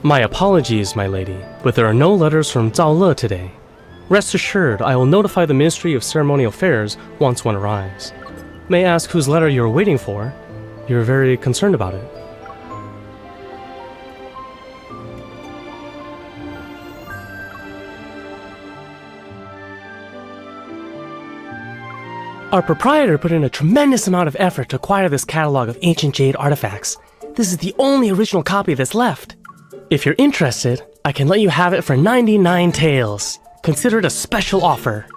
My apologies, my lady, but there are no letters from Zhao Le today. Rest assured, I will notify the Ministry of Ceremonial Affairs once one arrives. May I ask whose letter you are waiting for? You're very concerned about it. Our proprietor put in a tremendous amount of effort to acquire this catalog of ancient jade artifacts. This is the only original copy that's left. If you're interested, I can let you have it for 99 taels. Consider it a special offer.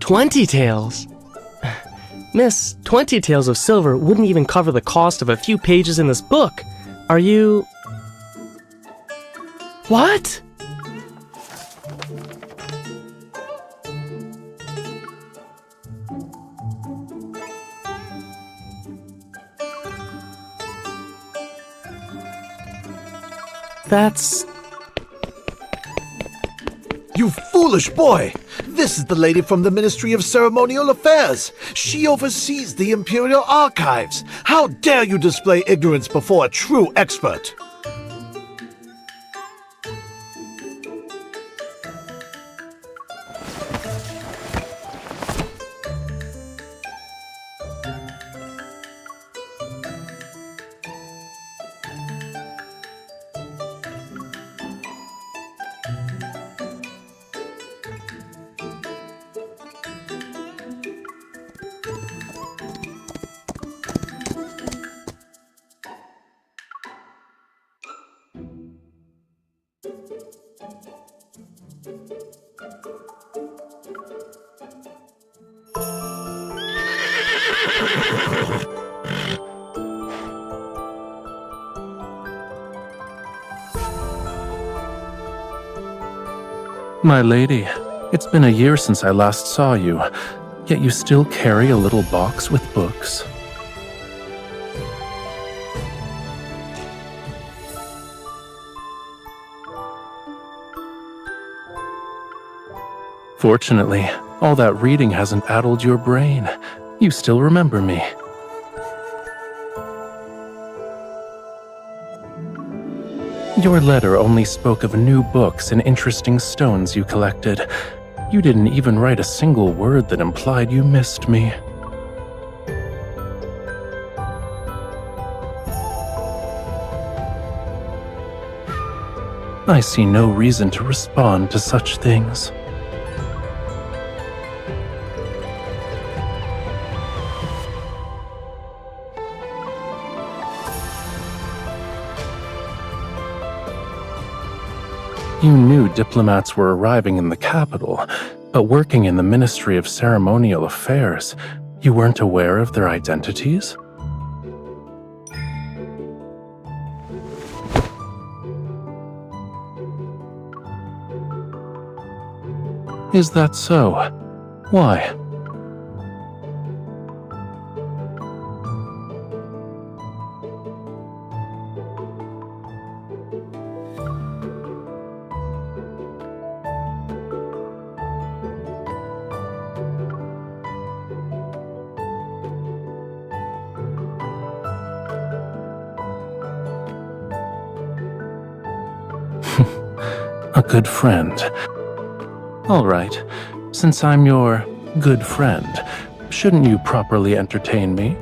20 taels? Miss, 20 taels of silver wouldn't even cover the cost of a few pages in this book. Are you... What? That's... You foolish boy! This is the lady from the Ministry of Ceremonial Affairs. She oversees the Imperial Archives. How dare you display ignorance before a true expert? My lady, it's been a year since I last saw you, yet you still carry a little box with books. Fortunately, all that reading hasn't addled your brain. You still remember me. Your letter only spoke of new books and interesting stones you collected. You didn't even write a single word that implied you missed me. I see no reason to respond to such things. You knew diplomats were arriving in the capital, but working in the Ministry of Ceremonial Affairs, you weren't aware of their identities? Is that so? Why? A good friend. All right, since I'm your good friend, shouldn't you properly entertain me?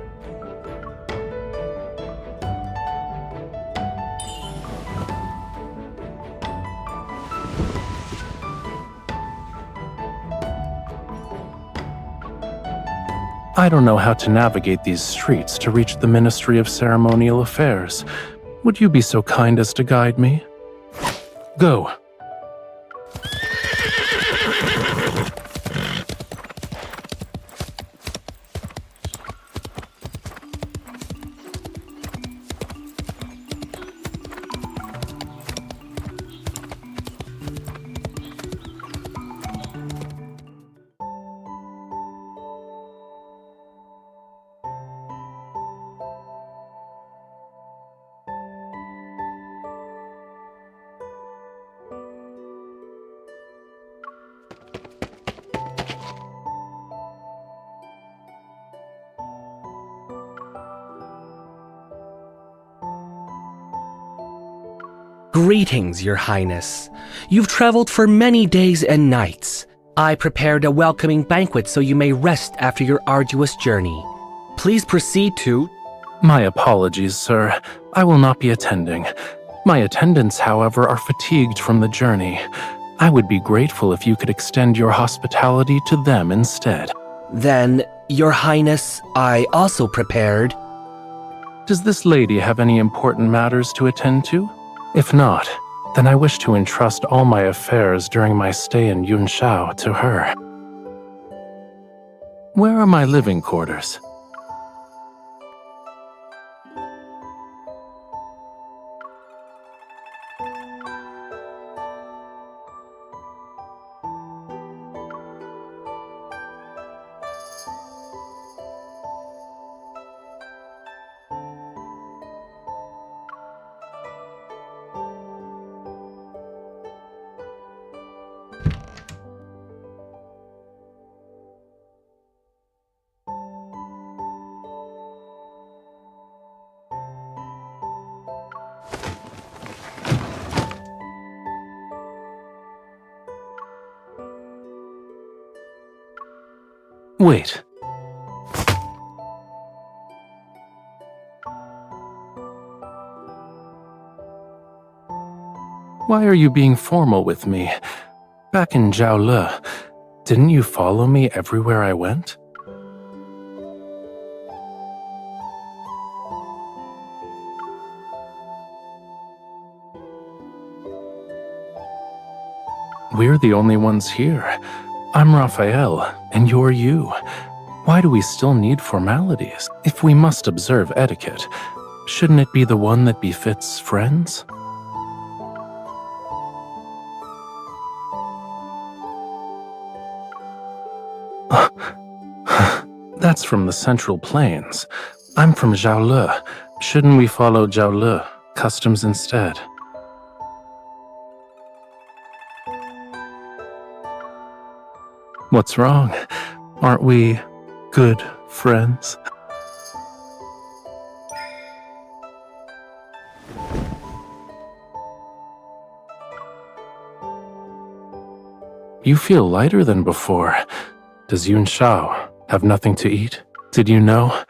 I don't know how to navigate these streets to reach the Ministry of Ceremonial Affairs. Would you be so kind as to guide me? Go. Greetings, Your Highness. You've traveled for many days and nights. I prepared a welcoming banquet so you may rest after your arduous journey. Please proceed to... My apologies, sir. I will not be attending. My attendants, however, are fatigued from the journey. I would be grateful if you could extend your hospitality to them instead. Then, Your Highness, I also prepared... Does this lady have any important matters to attend to? If not, then I wish to entrust all my affairs during my stay in Yunshao to her. Where are my living quarters? Wait. Why are you being formal with me? Back in Zhaole, didn't you follow me everywhere I went? We're the only ones here. I'm Rafayel, and you're you. Why do we still need formalities? If we must observe etiquette, shouldn't it be the one that befits friends? That's from the Central Plains. I'm from Zhaole. Shouldn't we follow Zhaole customs instead? What's wrong? Aren't we good friends? You feel lighter than before. Does Yunshao have nothing to eat? Did you know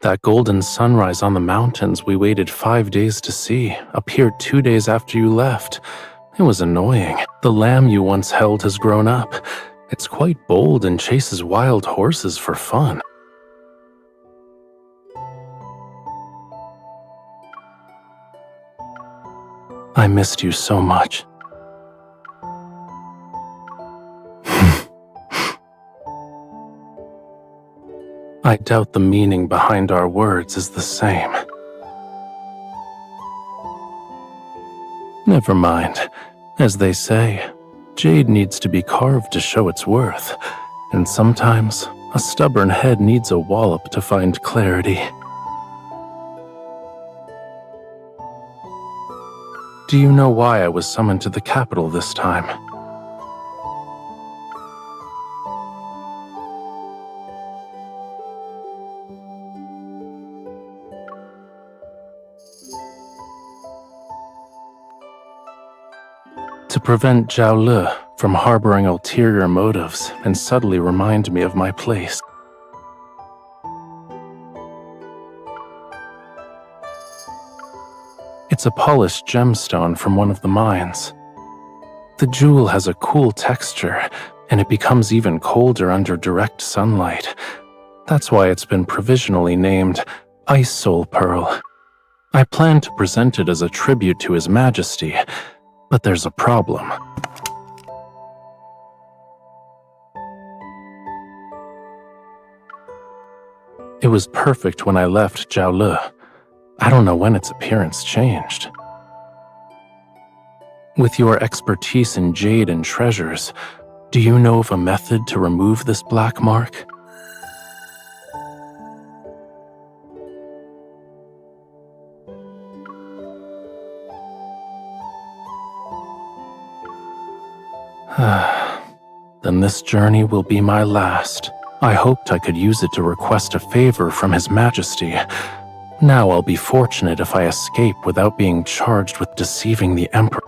that golden sunrise on the mountains we waited 5 days to see appeared 2 days after you left? It was annoying. The lamb you once held has grown up. It's quite bold and chases wild horses for fun. I missed you so much. I doubt the meaning behind our words is the same. Never mind. As they say, jade needs to be carved to show its worth, and sometimes a stubborn head needs a wallop to find clarity. Do you know why I was summoned to the capital this time? To prevent Zhaole from harboring ulterior motives and subtly remind me of my place. It's a polished gemstone from one of the mines. The jewel has a cool texture, and it becomes even colder under direct sunlight. That's why it's been provisionally named Ice Soul Pearl. I plan to present it as a tribute to His Majesty, but there's a problem. It was perfect when I left Zhaole. I don't know when its appearance changed. With your expertise in jade and treasures, do you know of a method to remove this black mark? Then this journey will be my last. I hoped I could use it to request a favor from His Majesty, Now I'll be fortunate if I escape without being charged with deceiving the Emperor.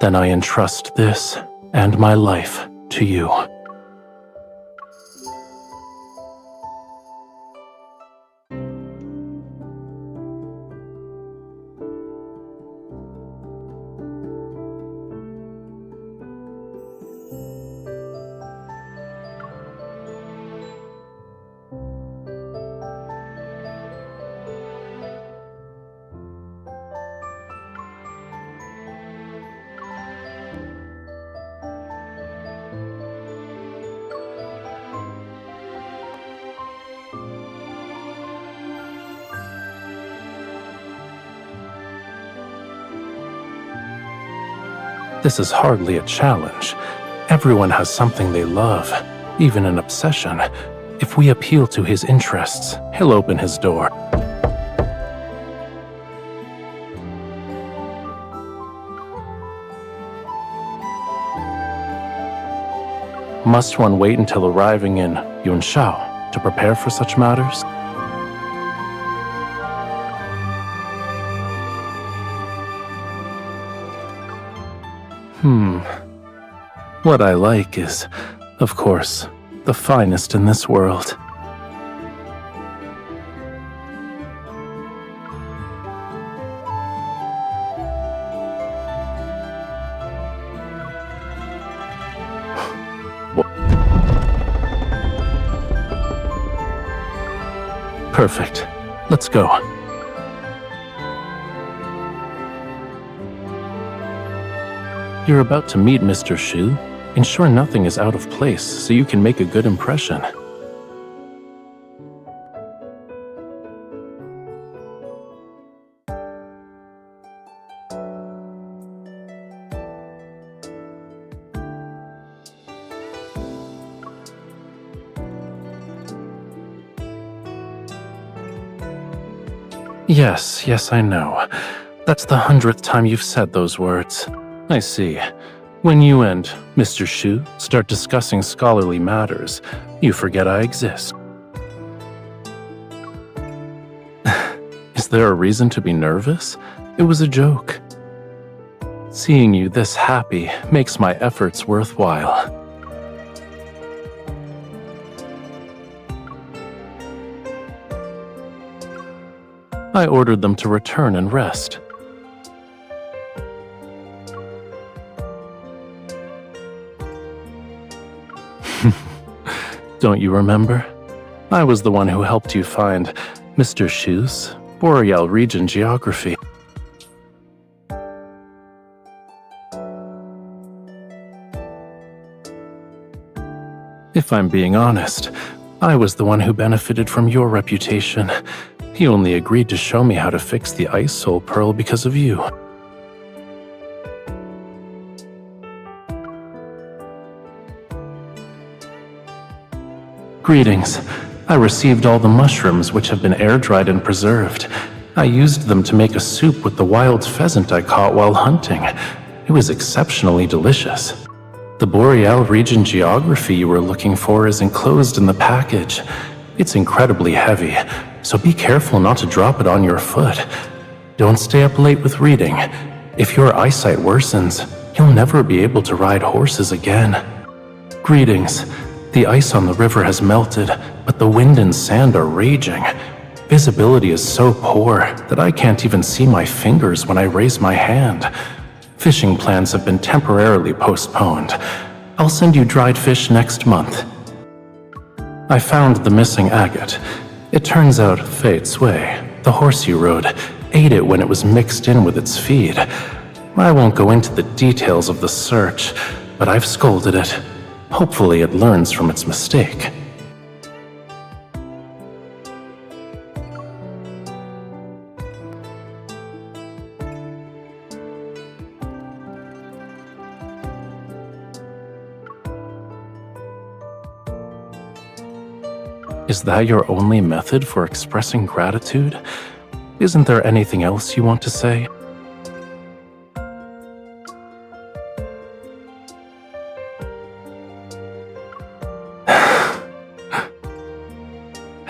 Then I entrust this and my life to you. This is hardly a challenge. Everyone has something they love, even an obsession. If we appeal to his interests, he'll open his door. Must one wait until arriving in Yunshao to prepare for such matters? What I like is, of course, the finest in this world. Perfect. Let's go. You're about to meet Mr. Shu. Ensure nothing is out of place so you can make a good impression. Yes, I know. That's the 100th time you've said those words. I see. When you and Mr. Shu start discussing scholarly matters, you forget I exist. Is there a reason to be nervous? It was a joke. Seeing you this happy makes my efforts worthwhile. I ordered them to return and rest. Don't you remember? I was the one who helped you find Mr. Shu's Boreal region geography. If I'm being honest, I was the one who benefited from your reputation. He only agreed to show me how to fix the Ice Soul Pearl because of you. Greetings. I received all the mushrooms which have been air-dried and preserved. I used them to make a soup with the wild pheasant I caught while hunting. It was exceptionally delicious. The Boreal region geography you were looking for is enclosed in the package. It's incredibly heavy, so be careful not to drop it on your foot. Don't stay up late with reading. If your eyesight worsens, you'll never be able to ride horses again. Greetings. The ice on the river has melted, but the wind and sand are raging. Visibility is so poor that I can't even see my fingers when I raise my hand. Fishing plans have been temporarily postponed. I'll send you dried fish next month. I found the missing agate. It turns out Fei Cui, the horse you rode, ate it when it was mixed in with its feed. I won't go into the details of the search, but I've scolded it. Hopefully it learns from its mistake. Is that your only method for expressing gratitude? Isn't there anything else you want to say?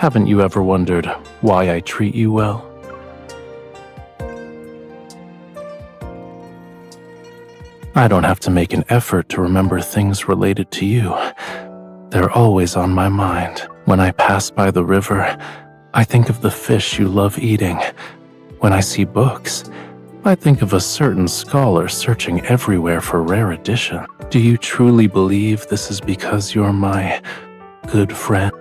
Haven't you ever wondered why I treat you well? I don't have to make an effort to remember things related to you. They're always on my mind. When I pass by the river, I think of the fish you love eating. When I see books, I think of a certain scholar searching everywhere for rare edition. Do you truly believe this is because you're my good friend?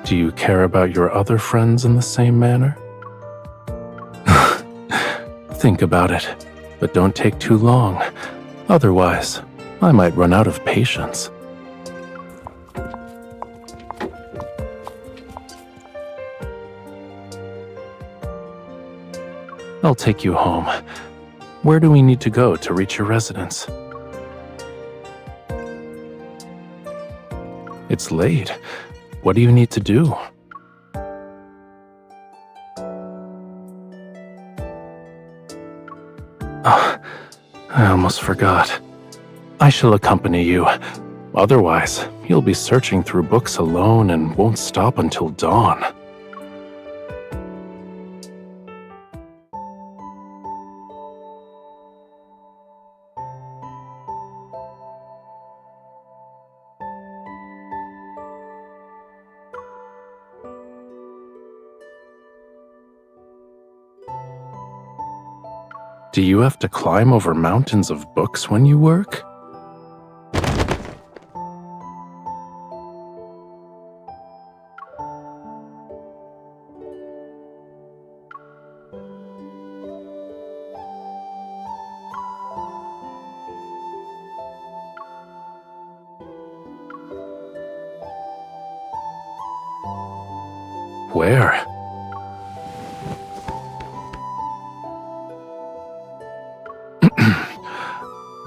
Do you care about your other friends in the same manner? Think about it, but don't take too long. Otherwise, I might run out of patience. I'll take you home. Where do we need to go to reach your residence? It's late. What do you need to do? Oh, I almost forgot. I shall accompany you. Otherwise, you'll be searching through books alone and won't stop until dawn. Do you have to climb over mountains of books when you work? Where?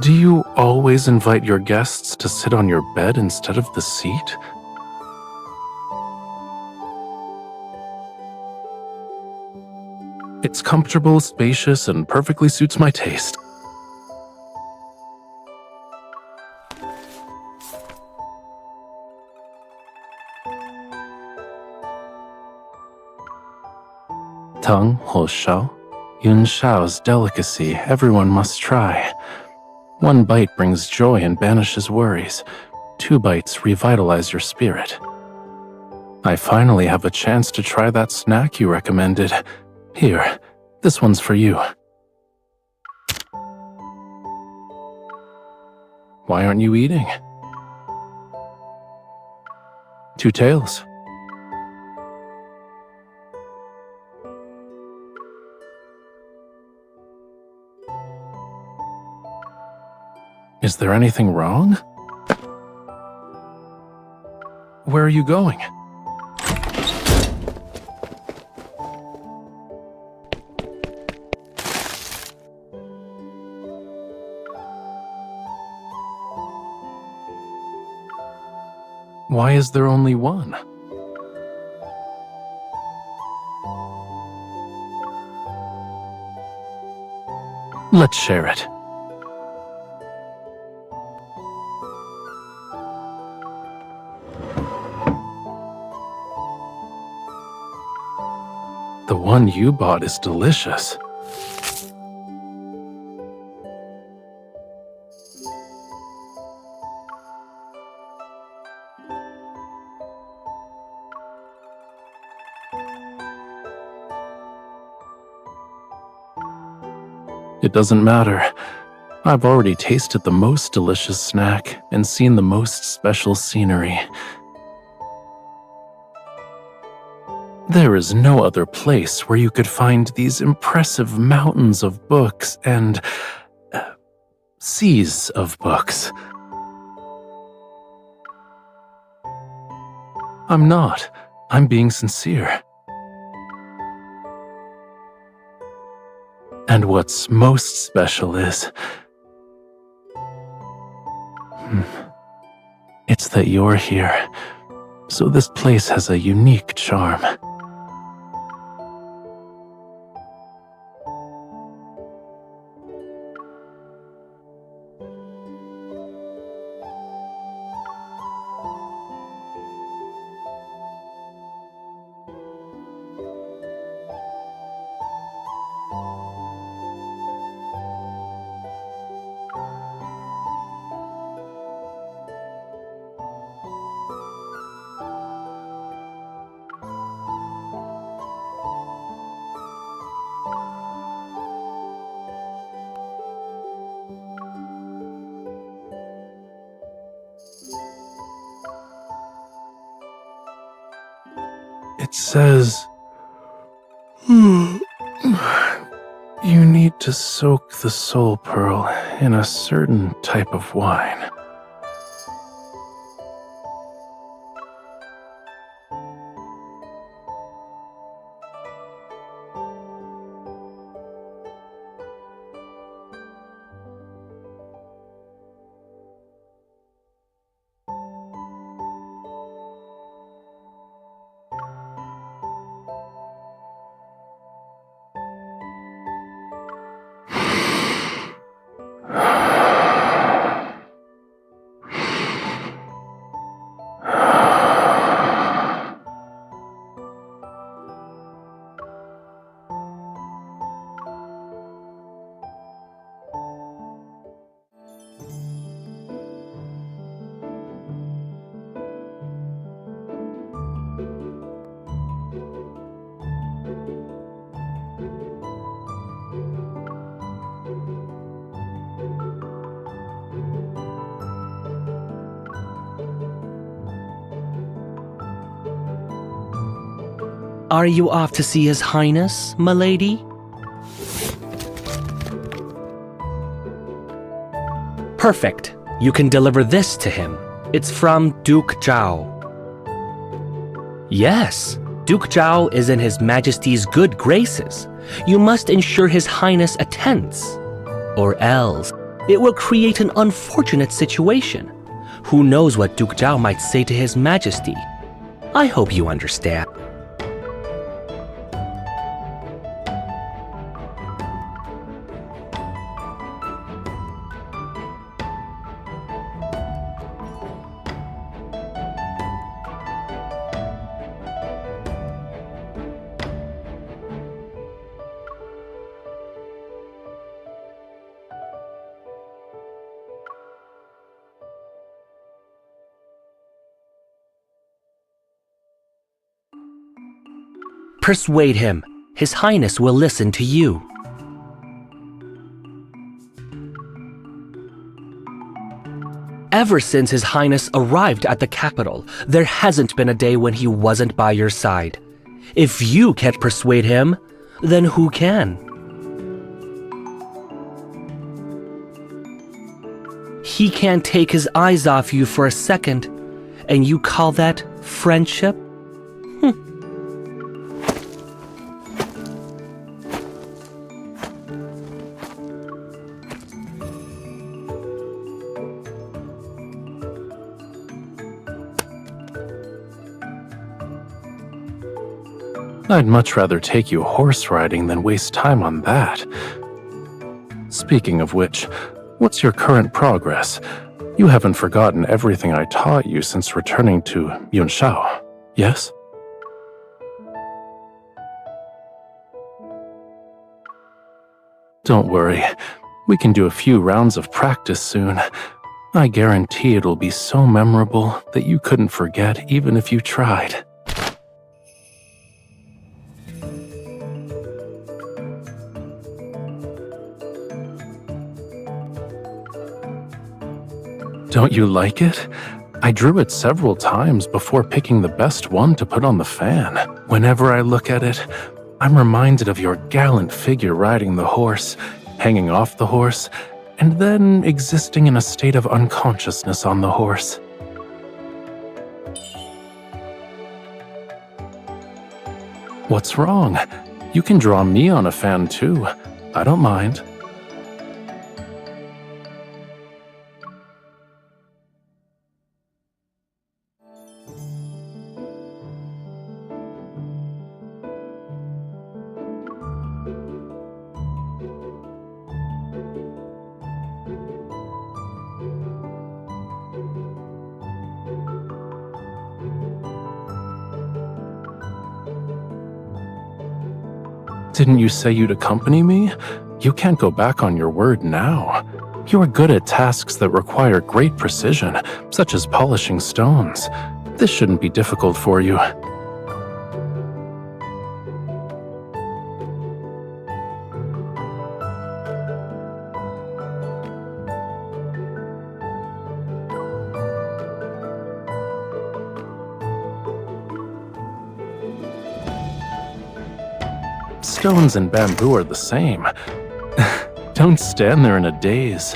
Do you always invite your guests to sit on your bed instead of the seat? It's comfortable, spacious, and perfectly suits my taste. Tongue Ho Shao, Yun Shao's delicacy everyone must try. 1 bite brings joy and banishes worries. 2 bites revitalize your spirit. I finally have a chance to try that snack you recommended. Here, this one's for you. Why aren't you eating? 2 tails. Is there anything wrong? Where are you going? Why is there only one? Let's share it. The one you bought is delicious. It doesn't matter. I've already tasted the most delicious snack and seen the most special scenery. There is no other place where you could find these impressive mountains of books and seas of books. I'm not. I'm being sincere. And what's most special is... it's that you're here. So this place has a unique charm. It says... You need to soak the soul pearl in a certain type of wine. Are you off to see His Highness, milady? Perfect. You can deliver this to him. It's from Duke Zhao. Yes, Duke Zhao is in His Majesty's good graces. You must ensure His Highness attends. Or else, it will create an unfortunate situation. Who knows what Duke Zhao might say to His Majesty? I hope you understand. Persuade him. His Highness will listen to you. Ever since His Highness arrived at the capital, there hasn't been a day when he wasn't by your side. If you can't persuade him, then who can? He can't take his eyes off you for a second, and you call that friendship? I'd much rather take you horse riding than waste time on that. Speaking of which, what's your current progress? You haven't forgotten everything I taught you since returning to Yunshao, yes? Don't worry, we can do a few rounds of practice soon. I guarantee it'll be so memorable that you couldn't forget even if you tried. Don't you like it? I drew it several times before picking the best one to put on the fan. Whenever I look at it, I'm reminded of your gallant figure riding the horse, hanging off the horse, and then existing in a state of unconsciousness on the horse. What's wrong? You can draw me on a fan too. I don't mind. Didn't you say you'd accompany me? You can't go back on your word now. You are good at tasks that require great precision, such as polishing stones. This shouldn't be difficult for you. Stones and bamboo are the same. Don't stand there in a daze.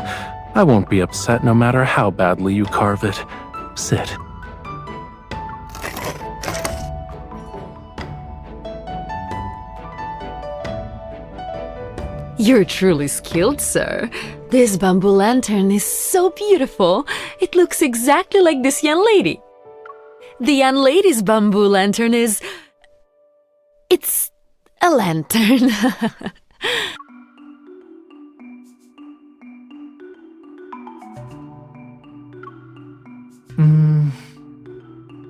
I won't be upset no matter how badly you carve it. Sit. You're truly skilled, sir. This bamboo lantern is so beautiful. It looks exactly like this young lady. The young lady's bamboo lantern is... It's a lantern.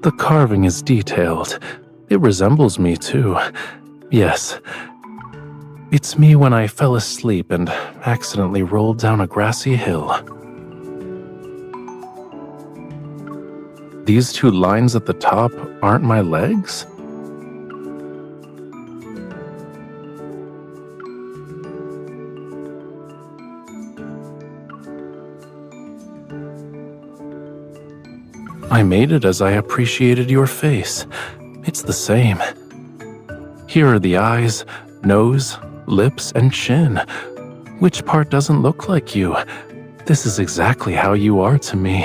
The carving is detailed. It resembles me too. Yes. It's me when I fell asleep and accidentally rolled down a grassy hill. These two lines at the top aren't my legs? I made it as I appreciated your face. It's the same. Here are the eyes, nose, lips, and chin. Which part doesn't look like you? This is exactly how you are to me.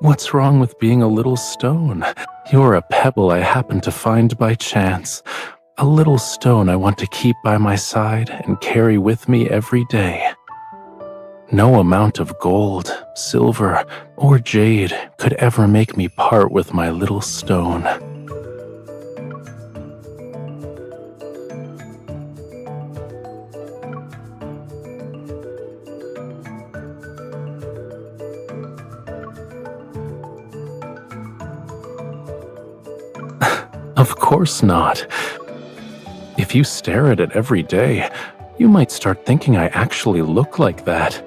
What's wrong with being a little stone? You're a pebble I happened to find by chance. A little stone I want to keep by my side and carry with me every day. No amount of gold, silver, or jade could ever make me part with my little stone. Of course not. If you stare at it every day, you might start thinking I actually look like that.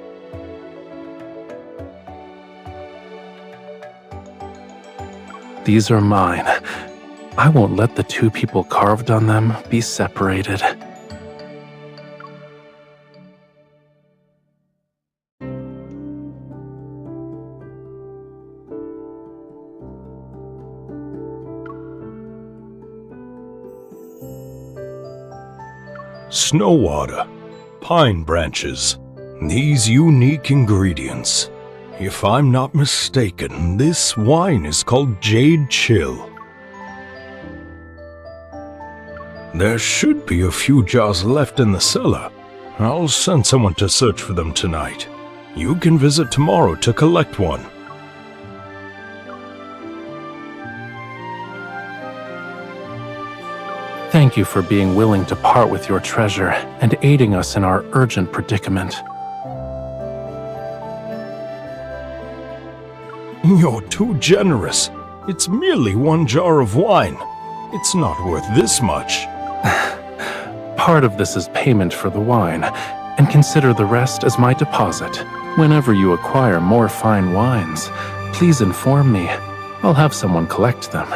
These are mine. I won't let the two people carved on them be separated. Snow water, pine branches, these unique ingredients. If I'm not mistaken, this wine is called Jade Chill. There should be a few jars left in the cellar. I'll send someone to search for them tonight. You can visit tomorrow to collect one. Thank you for being willing to part with your treasure and aiding us in our urgent predicament. You're too generous. It's merely one jar of wine. It's not worth this much. Part of this is payment for the wine, and consider the rest as my deposit. Whenever you acquire more fine wines, please inform me. I'll have someone collect them.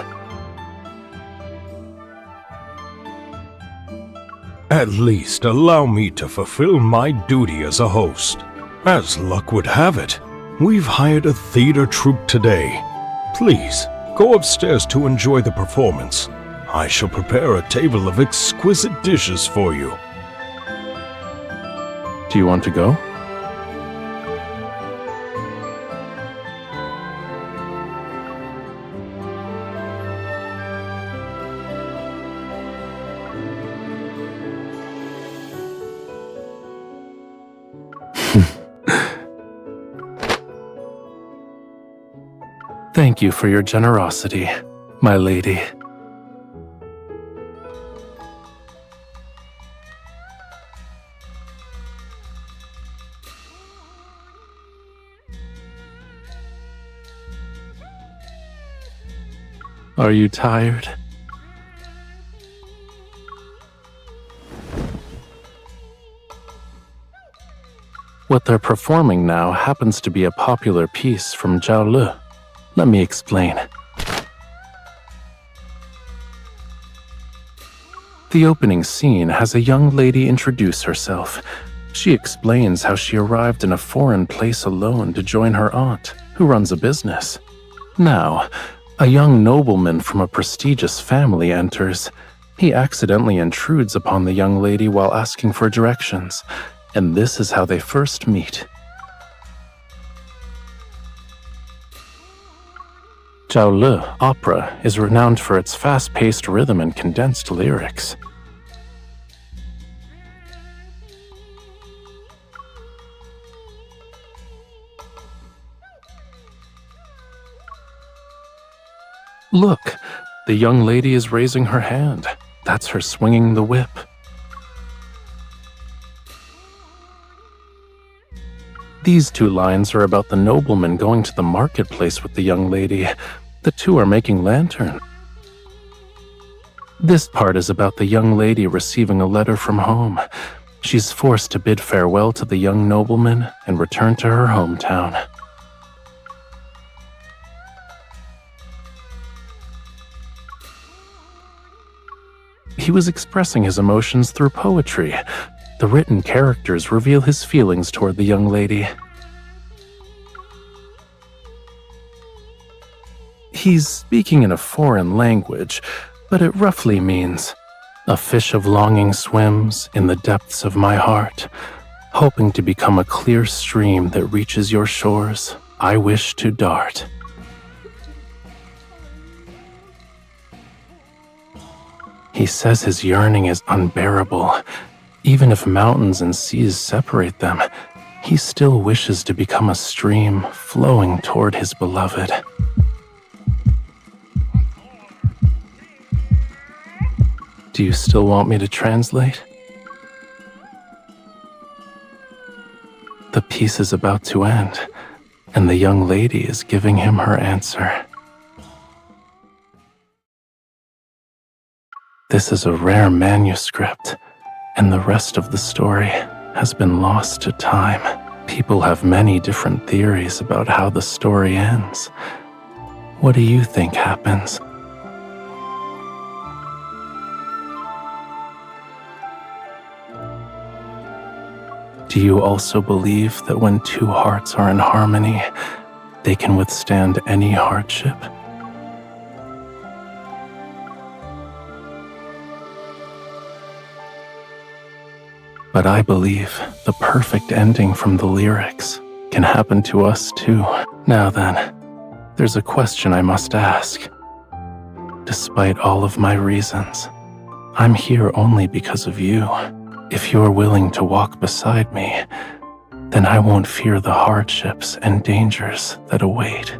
At least allow me to fulfill my duty as a host. As luck would have it, we've hired a theater troupe today. Please, go upstairs to enjoy the performance. I shall prepare a table of exquisite dishes for you. Do you want to go? Thank you for your generosity, my lady. Are you tired? What they're performing now happens to be a popular piece from Zhao Le. Let me explain. The opening scene has a young lady introduce herself. She explains how she arrived in a foreign place alone to join her aunt. who runs a business. Now, a young nobleman from a prestigious family enters. He accidentally intrudes upon the young lady while asking for directions, and this is how they first meet. Zhaolu opera is renowned for its fast-paced rhythm and condensed lyrics. Look, the young lady is raising her hand. That's her swinging the whip. These two lines are about the nobleman going to the marketplace with the young lady. The two are making lantern. This part is about the young lady receiving a letter from home. She's forced to bid farewell to the young nobleman and return to her hometown. He was expressing his emotions through poetry. The written characters reveal his feelings toward the young lady. He's speaking in a foreign language, but it roughly means, "A fish of longing swims in the depths of my heart, hoping to become a clear stream that reaches your shores. I wish to dart." He says his yearning is unbearable. Even if mountains and seas separate them, he still wishes to become a stream flowing toward his beloved. Do you still want me to translate? The piece is about to end, and the young lady is giving him her answer. This is a rare manuscript, and the rest of the story has been lost to time. People have many different theories about how the story ends. What do you think happens? Do you also believe that when two hearts are in harmony, they can withstand any hardship? But I believe the perfect ending from the lyrics can happen to us too. Now then, there's a question I must ask. Despite all of my reasons, I'm here only because of you. If you're willing to walk beside me, then I won't fear the hardships and dangers that await.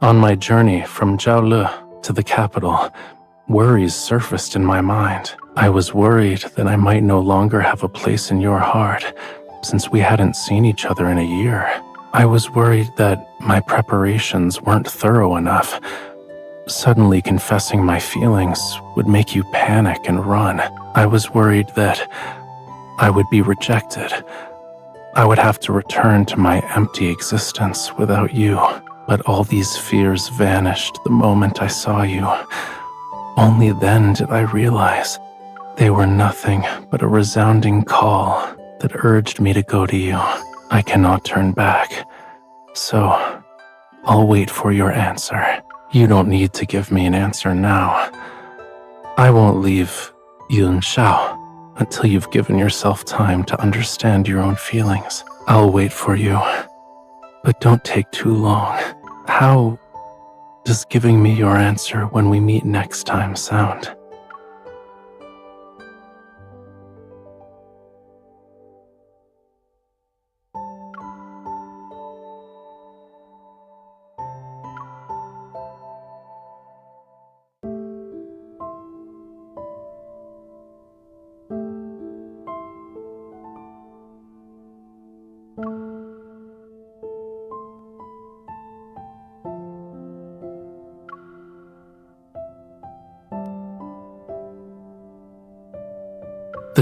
On my journey from Zhaolu to the capital, worries surfaced in my mind. I was worried that I might no longer have a place in your heart, since we hadn't seen each other in a year. I was worried that my preparations weren't thorough enough. Suddenly confessing my feelings would make you panic and run. I was worried that I would be rejected. I would have to return to my empty existence without you. But all these fears vanished the moment I saw you. Only then did I realize they were nothing but a resounding call that urged me to go to you. I cannot turn back, so I'll wait for your answer. You don't need to give me an answer now. I won't leave Yunshao until you've given yourself time to understand your own feelings. I'll wait for you. But don't take too long. How does giving me your answer when we meet next time sound?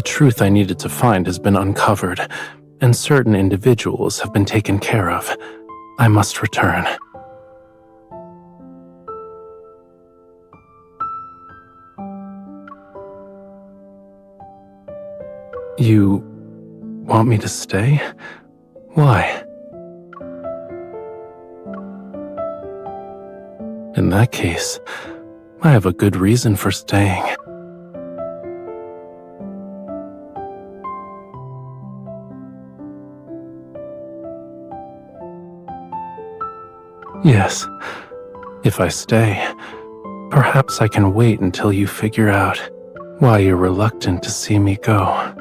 The truth I needed to find has been uncovered, and certain individuals have been taken care of. I must return. You want me to stay? Why? In that case, I have a good reason for staying. Yes, if I stay, perhaps I can wait until you figure out why you're reluctant to see me go.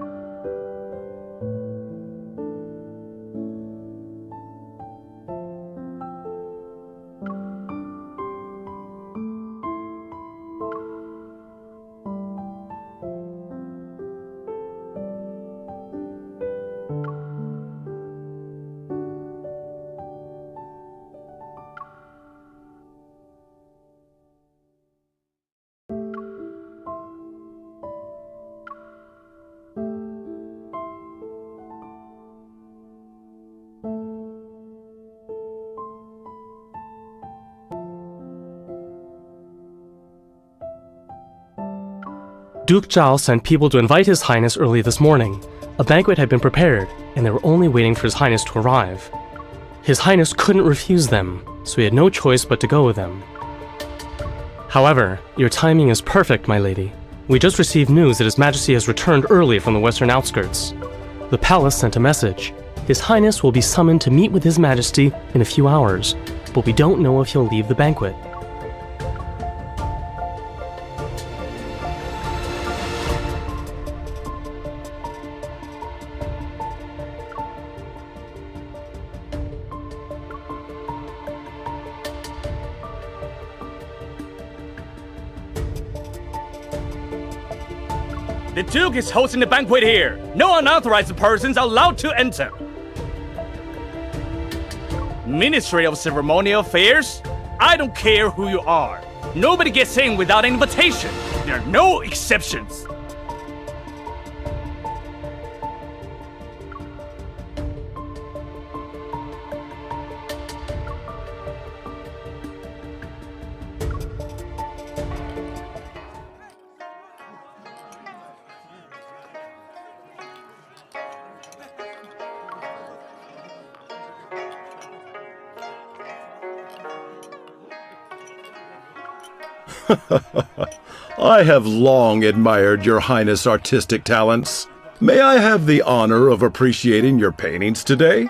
Duke Zhao sent people to invite His Highness early this morning. A banquet had been prepared, and they were only waiting for His Highness to arrive. His Highness couldn't refuse them, so he had no choice but to go with them. However, your timing is perfect, my lady. We just received news that His Majesty has returned early from the western outskirts. The palace sent a message. His Highness will be summoned to meet with His Majesty in a few hours, but we don't know if he'll leave the banquet. The Duke is hosting the banquet here. No unauthorized persons are allowed to enter. Ministry of Ceremonial Affairs? I don't care who you are. Nobody gets in without an invitation. There are no exceptions. I have long admired your Highness' artistic talents. May I have the honor of appreciating your paintings today?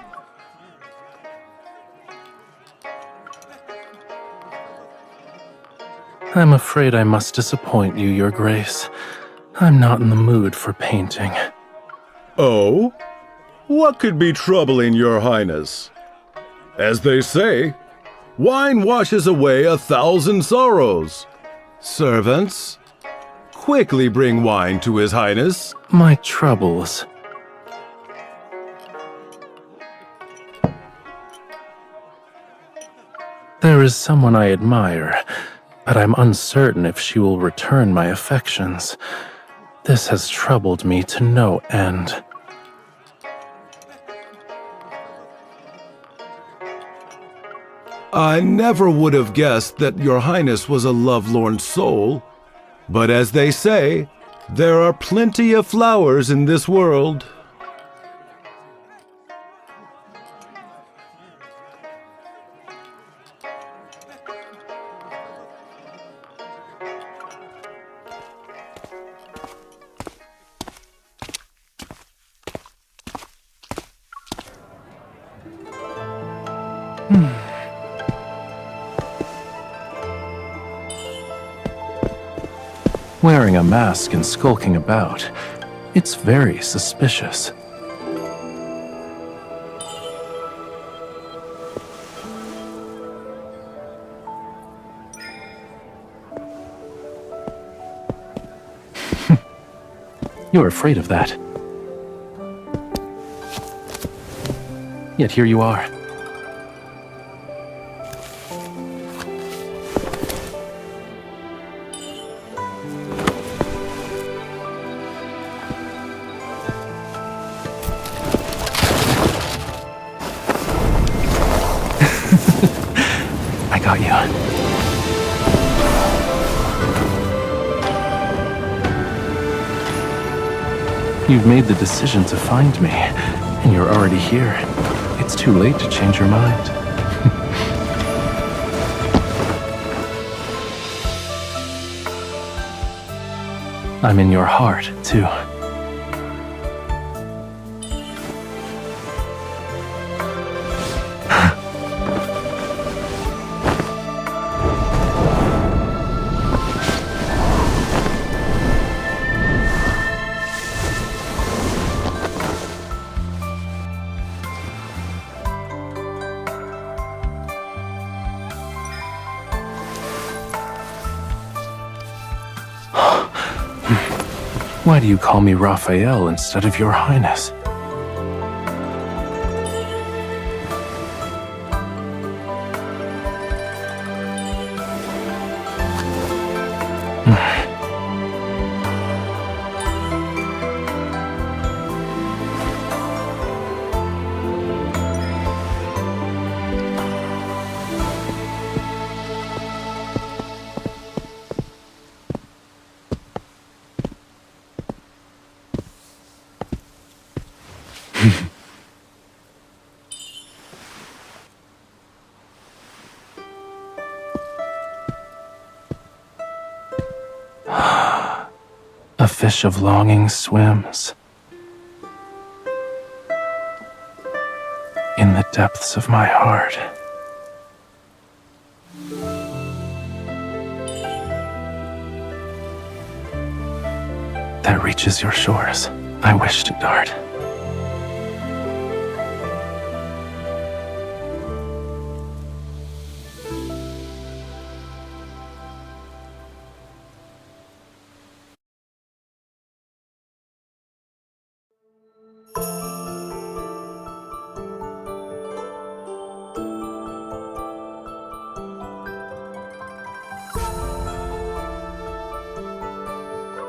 I'm afraid I must disappoint you, Your Grace. I'm not in the mood for painting. Oh? What could be troubling your Highness? As they say, wine washes away 1,000 sorrows. Servants, quickly bring wine to His Highness. My troubles. There is someone I admire, but I'm uncertain if she will return my affections. This has troubled me to no end. I never would have guessed that your Highness was a lovelorn soul. But as they say, there are plenty of flowers in this world. Wearing a mask and skulking about, it's very suspicious. You're afraid of that. Yet here you are. I got you. You've made the decision to find me, and you're already here. It's too late to change your mind. I'm in your heart, too. Why do you call me Rafayel instead of Your Highness? A fish of longing swims in the depths of my heart. That reaches your shores. I wish to dart.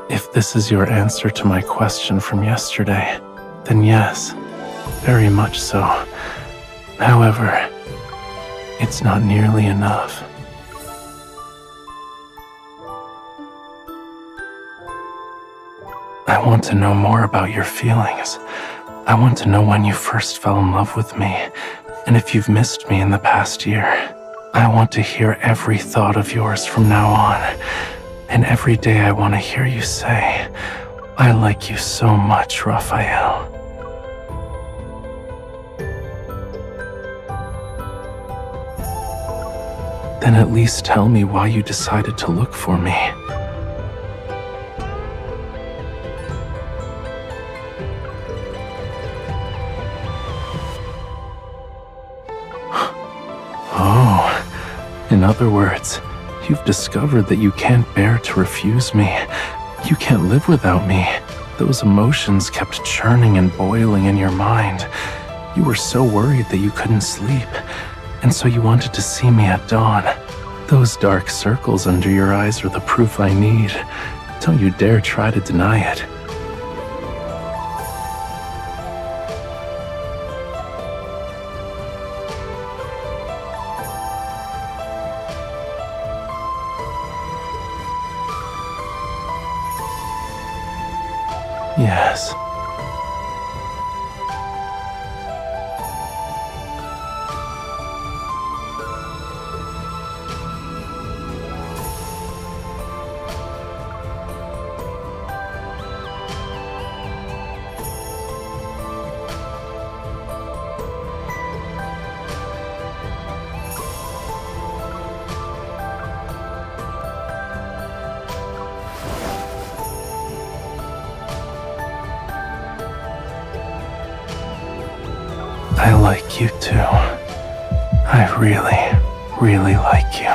If this is your answer to my question from yesterday, then yes, very much so. However, it's not nearly enough. I want to know more about your feelings. I want to know when you first fell in love with me, and if you've missed me in the past year. I want to hear every thought of yours from now on. And every day I want to hear you say, I like you so much, Rafayel. Then at least tell me why you decided to look for me. Oh, in other words, you've discovered that you can't bear to refuse me. You can't live without me. Those emotions kept churning and boiling in your mind. You were so worried that you couldn't sleep, and so you wanted to see me at dawn. Those dark circles under your eyes are the proof I need. Don't you dare try to deny it. Yes. I like you too. I really, really like you.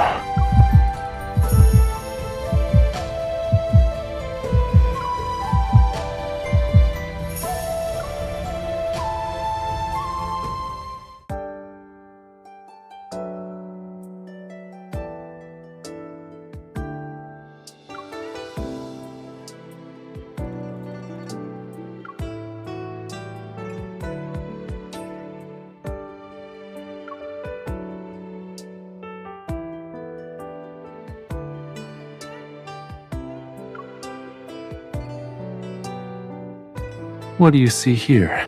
What do you see here?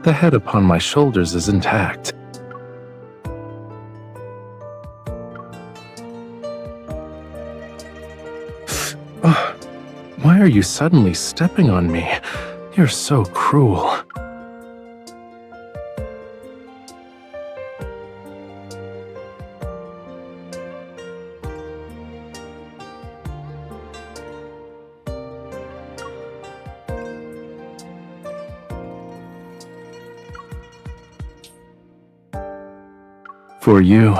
The head upon my shoulders is intact. Why are you suddenly stepping on me? You're so cruel. For you,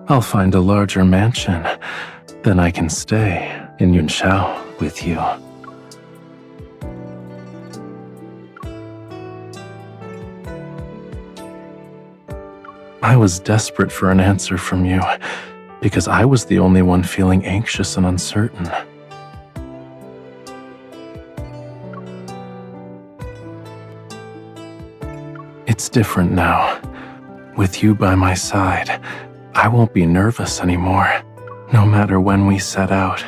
I'll find a larger mansion. Then I can stay in Yunshao with you. I was desperate for an answer from you, because I was the only one feeling anxious and uncertain. It's different now. With you by my side, I won't be nervous anymore. No matter when we set out,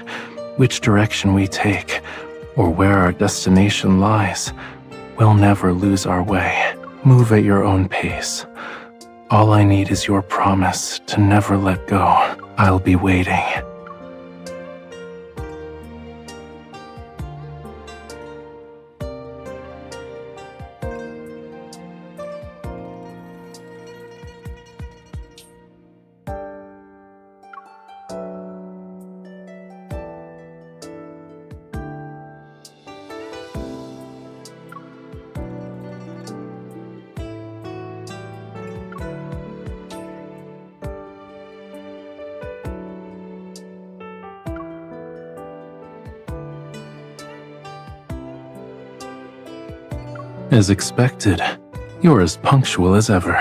which direction we take, or where our destination lies, we'll never lose our way. Move at your own pace. All I need is your promise to never let go. I'll be waiting. As expected, you're as punctual as ever.